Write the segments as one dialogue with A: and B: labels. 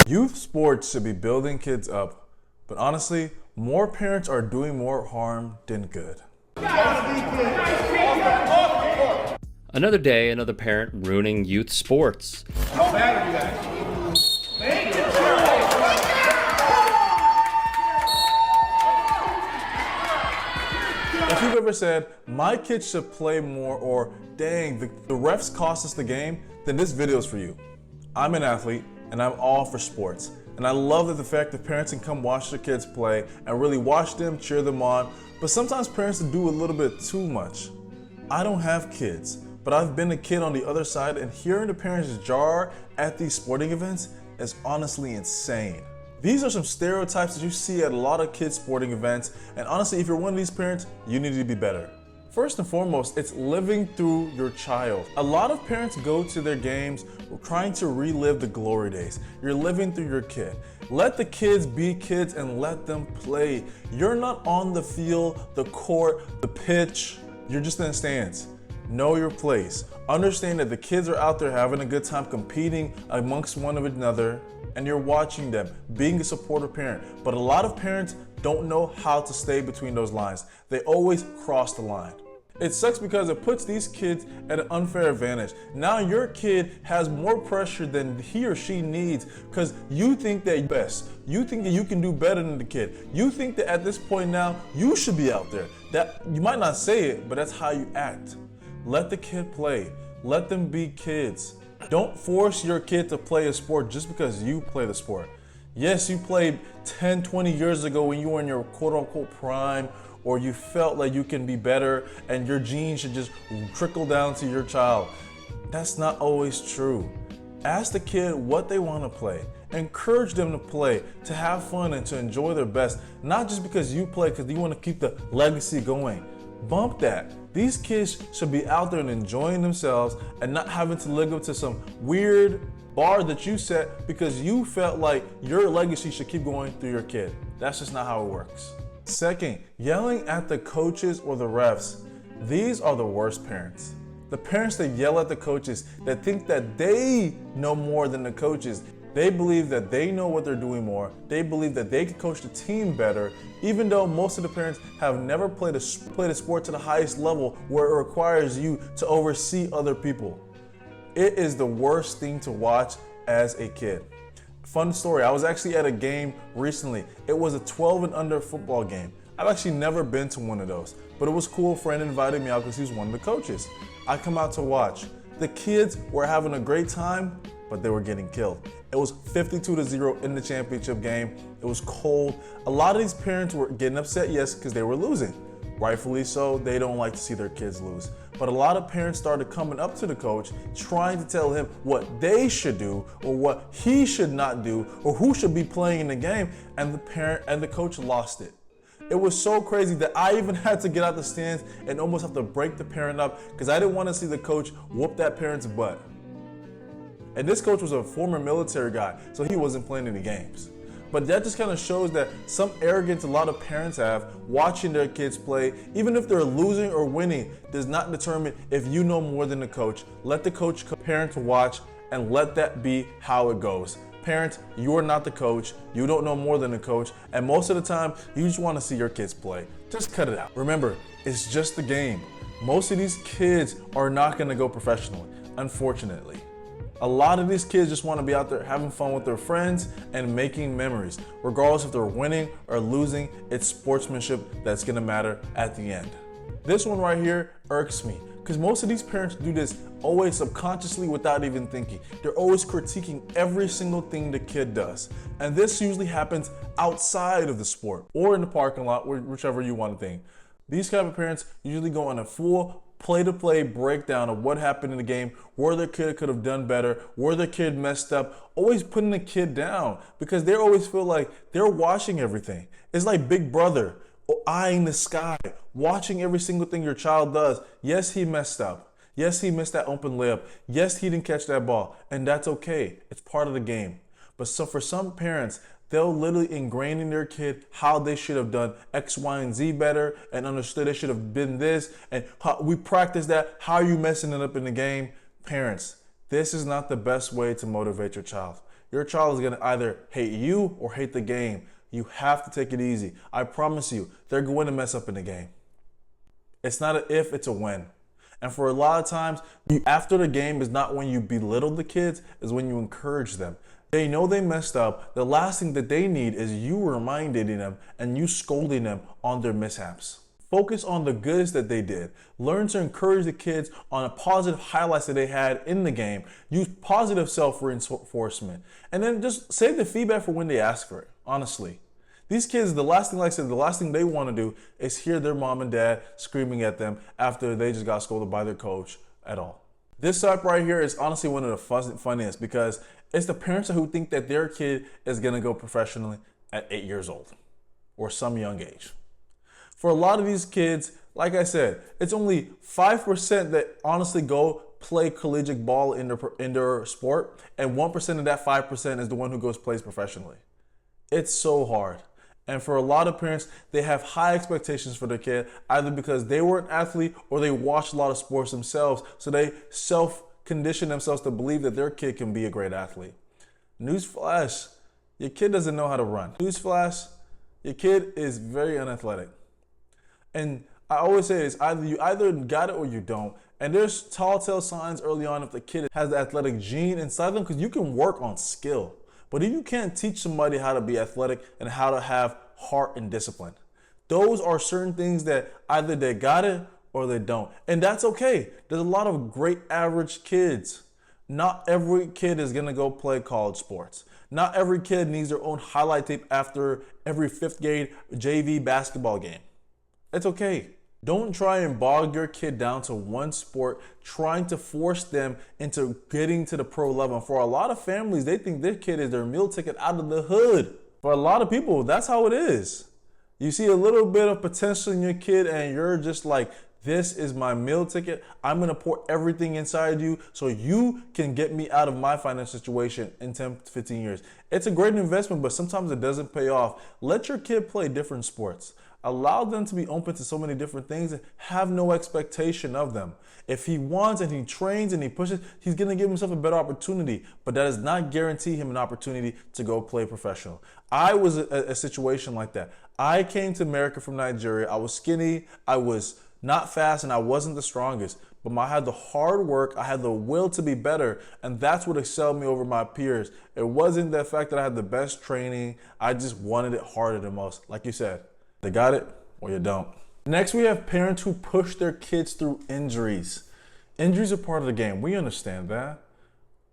A: Youth sports should be building kids up, but honestly, more parents are doing more harm than good.
B: Another day, another parent ruining youth sports.
A: If you've ever said, my kids should play more, or dang, the refs cost us the game, then this video is for you. I'm an athlete, and I'm all for sports. And I love the fact that parents can come watch their kids play and really watch them, cheer them on. But sometimes parents do a little bit too much. I don't have kids, but I've been a kid on the other side, and hearing the parents jar at these sporting events is honestly insane. These are some stereotypes that you see at a lot of kids' sporting events, and honestly, if you're one of these parents, you need to be better. First and foremost, it's living through your child. A lot of parents go to their games trying to relive the glory days. You're living through your kid. Let the kids be kids and let them play. You're not on the field, the court, the pitch. You're just in the stands. Know your place. Understand that the kids are out there having a good time competing amongst one another, and you're watching them, being a supportive parent. But a lot of parents don't know how to stay between those lines. They always cross the line. It sucks because it puts these kids at an unfair advantage. Now your kid has more pressure than he or she needs because you think that you're best. You think that you can do better than the kid. You think that at this point now, you should be out there. That you might not say it, but that's how you act. Let the kid play. Let them be kids. Don't force your kid to play a sport just because you play the sport. Yes, you played 10, 20 years ago when you were in your quote-unquote prime, or you felt like you can be better and your genes should just trickle down to your child. That's not always true. Ask the kid what they want to play. Encourage them to play, to have fun and to enjoy their best, not just because you play because you want to keep the legacy going. Bump that. These kids should be out there and enjoying themselves and not having to live up to some weird bar that you set because you felt like your legacy should keep going through your kid. That's just not how it works. Second, yelling at the coaches or the refs. These are the worst parents. The parents that yell at the coaches, that think that they know more than the coaches. They believe that they know what they're doing more. They believe that they can coach the team better, even though most of the parents have never played a sport to the highest level where it requires you to oversee other people. It is the worst thing to watch as a kid. Fun story, I was actually at a game recently. It was a 12 and under football game. I've actually never been to one of those, but it was cool. A friend invited me out because he was one of the coaches. I come out to watch. The kids were having a great time, but they were getting killed. It was 52-0 in the championship game. It was cold. A lot of these parents were getting upset, yes, because they were losing. Rightfully so, they don't like to see their kids lose. But a lot of parents started coming up to the coach, trying to tell him what they should do or what he should not do or who should be playing in the game, and the parent and the coach lost it. It was so crazy that I even had to get out the stands and almost have to break the parent up because I didn't want to see the coach whoop that parent's butt. And this coach was a former military guy, so he wasn't playing any games. But that just kind of shows that some arrogance a lot of parents have watching their kids play, even if they're losing or winning, does not determine if you know more than the coach. Let the coach parents watch and let that be how it goes. Parents, you are not the coach. You don't know more than the coach. And most of the time, you just want to see your kids play. Just cut it out. Remember, it's just a game. Most of these kids are not going to go professional, unfortunately. A lot of these kids just want to be out there having fun with their friends and making memories. Regardless if they're winning or losing, it's sportsmanship that's going to matter at the end. This one right here irks me because most of these parents do this always subconsciously without even thinking. They're always critiquing every single thing the kid does. And this usually happens outside of the sport or in the parking lot, whichever you want to think. These kind of parents usually go on a full play-to-play breakdown of what happened in the game, where their kid could have done better, where their kid messed up, always putting the kid down because they always feel like they're watching everything. It's like Big Brother, eyeing the sky, watching every single thing your child does. Yes, he messed up. Yes, he missed that open layup. Yes, he didn't catch that ball, and that's okay. It's part of the game. But so for some parents, they'll literally ingrain in their kid how they should have done X, Y, and Z better and understood they should have been this. And how we practice that. How are you messing it up in the game? Parents, this is not the best way to motivate your child. your child is gonna either hate you or hate the game. You have to take it easy. I promise you, they're going to mess up in the game. It's not an if, it's a when. And for a lot of times, after the game is not when you belittle the kids, is when you encourage them. They know they messed up. The last thing that they need is you reminding them and you scolding them on their mishaps. Focus on the goods that they did. Learn to encourage the kids on the positive highlights that they had in the game. Use positive self-reinforcement. And then just save the feedback for when they ask for it, honestly. These kids, the last thing, like I said, the last thing they want to do is hear their mom and dad screaming at them after they just got scolded by their coach at all. This type right here is honestly one of the funniest because it's the parents who think that their kid is going to go professionally at 8 years old or some young age. For a lot of these kids, like I said, it's only 5% that honestly go play collegiate ball in their sport, and 1% of that 5% is the one who goes plays professionally. It's so hard. And for a lot of parents, they have high expectations for their kid, either because they were an athlete or they watched a lot of sports themselves, so they self-condition themselves to believe that their kid can be a great athlete. Newsflash, your kid doesn't know how to run. Newsflash, your kid is very unathletic. And I always say it's you either got it or you don't. And there's telltale signs early on if the kid has the athletic gene inside them, because you can work on skill. But if you can't teach somebody how to be athletic and how to have heart and discipline, those are certain things that either they got it or they don't. And that's okay. There's a lot of great average kids. Not every kid is gonna go play college sports. Not every kid needs their own highlight tape after every fifth grade JV basketball game. It's okay. Don't try and bog your kid down to one sport, trying to force them into getting to the pro level. For a lot of families, they think their kid is their meal ticket out of the hood. For a lot of people, that's how it is. You see a little bit of potential in your kid and you're just like, this is my meal ticket. I'm gonna pour everything inside you so you can get me out of my financial situation in 10 to 15 years. It's a great investment, but sometimes it doesn't pay off. Let your kid play different sports. Allow them to be open to so many different things and have no expectation of them. If he wants and he trains and he pushes, he's going to give himself a better opportunity, but that does not guarantee him an opportunity to go play professional. I was a situation like that. I came to America from Nigeria. I was skinny, I was not fast, and I wasn't the strongest, but I had the hard work, I had the will to be better, and that's what excelled me over my peers. It wasn't the fact that I had the best training, I just wanted it harder than most, like you said. They got it or you don't. Next, we have parents who push their kids through injuries. Injuries are part of the game. We understand that.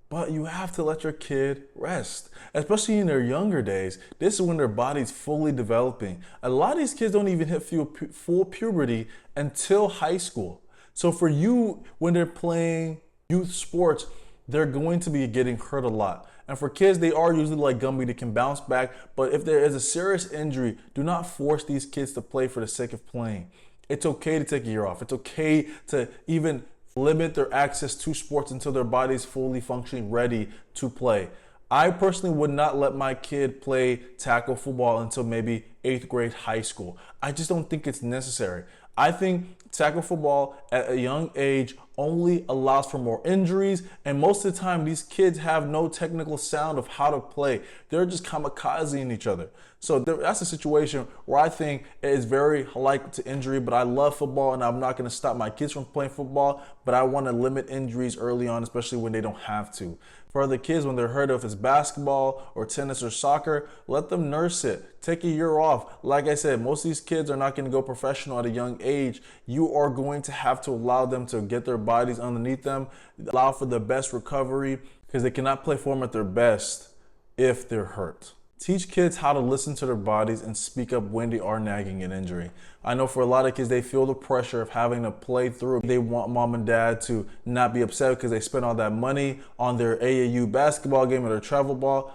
A: But you have to let your kid rest, especially in their younger days. This is when their body's fully developing. A lot of these kids don't even hit full puberty until high school. So for you, when they're playing youth sports, they're going to be getting hurt a lot. And for kids, they are usually like Gumby, they can bounce back. But if there is a serious injury, do not force these kids to play for the sake of playing. It's okay to take a year off. It's okay to even limit their access to sports until their body's fully functioning, ready to play. I personally would not let my kid play tackle football until maybe 8th grade high school. I just don't think it's necessary. I think tackle football at a young age only allows for more injuries, and most of the time these kids have no technical sound of how to play. They're just kamikazing each other. So that's a situation where I think it is very likely to injury, but I love football and I'm not going to stop my kids from playing football, but I want to limit injuries early on, especially when they don't have to. For other kids, when they're hurt, if it's basketball or tennis or soccer, let them nurse it. Take a year off. Like I said, most of these kids are not going to go professional at a young age. You are going to have to allow them to get their bodies underneath them, allow for the best recovery, because they cannot play for them at their best if they're hurt. Teach kids how to listen to their bodies and speak up when they are nagging an injury. I know for a lot of kids, they feel the pressure of having to play through. They want mom and dad to not be upset because they spent all that money on their AAU basketball game or their travel ball.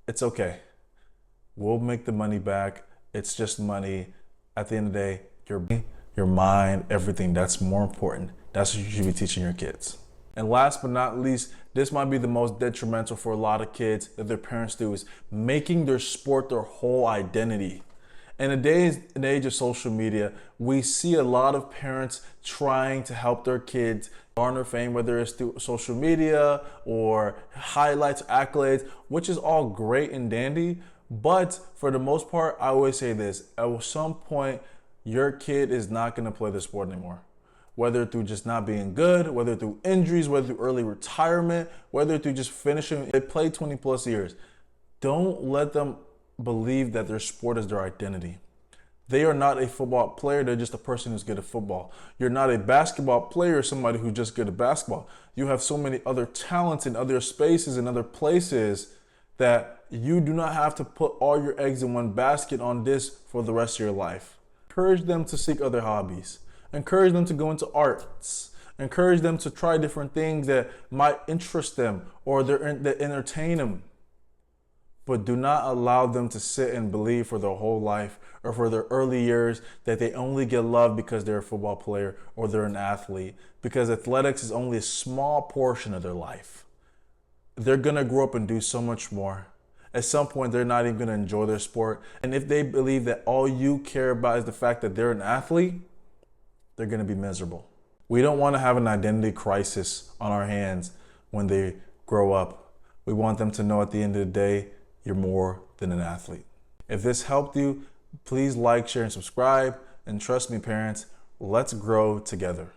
A: It's okay. We'll make the money back. It's just money. At the end of the day, your mind, everything, that's more important. That's what you should be teaching your kids. And last but not least, this might be the most detrimental for a lot of kids that their parents do, is making their sport their whole identity. In the days and age of social media, we see a lot of parents trying to help their kids garner fame, whether it's through social media or highlights, accolades, which is all great and dandy. But for the most part, I always say this: at some point, your kid is not going to play the sport anymore. Whether through just not being good, whether through injuries, whether through early retirement, whether through just finishing, they played 20 plus years. Don't let them believe that their sport is their identity. They are not a football player, they're just a person who's good at football. You're not a basketball player, somebody who's just good at basketball. You have so many other talents in other spaces and other places that you do not have to put all your eggs in one basket on this for the rest of your life. Encourage them to seek other hobbies. Encourage them to go into arts. Encourage them to try different things that might interest them or that entertain them. But do not allow them to sit and believe for their whole life or for their early years that they only get love because they're a football player or they're an athlete, because athletics is only a small portion of their life. They're gonna grow up and do so much more. At some point, they're not even gonna enjoy their sport. And if they believe that all you care about is the fact that they're an athlete, they're gonna be miserable. We don't wanna have an identity crisis on our hands when they grow up. We want them to know at the end of the day, you're more than an athlete. If this helped you, please like, share, and subscribe. And trust me, parents, let's grow together.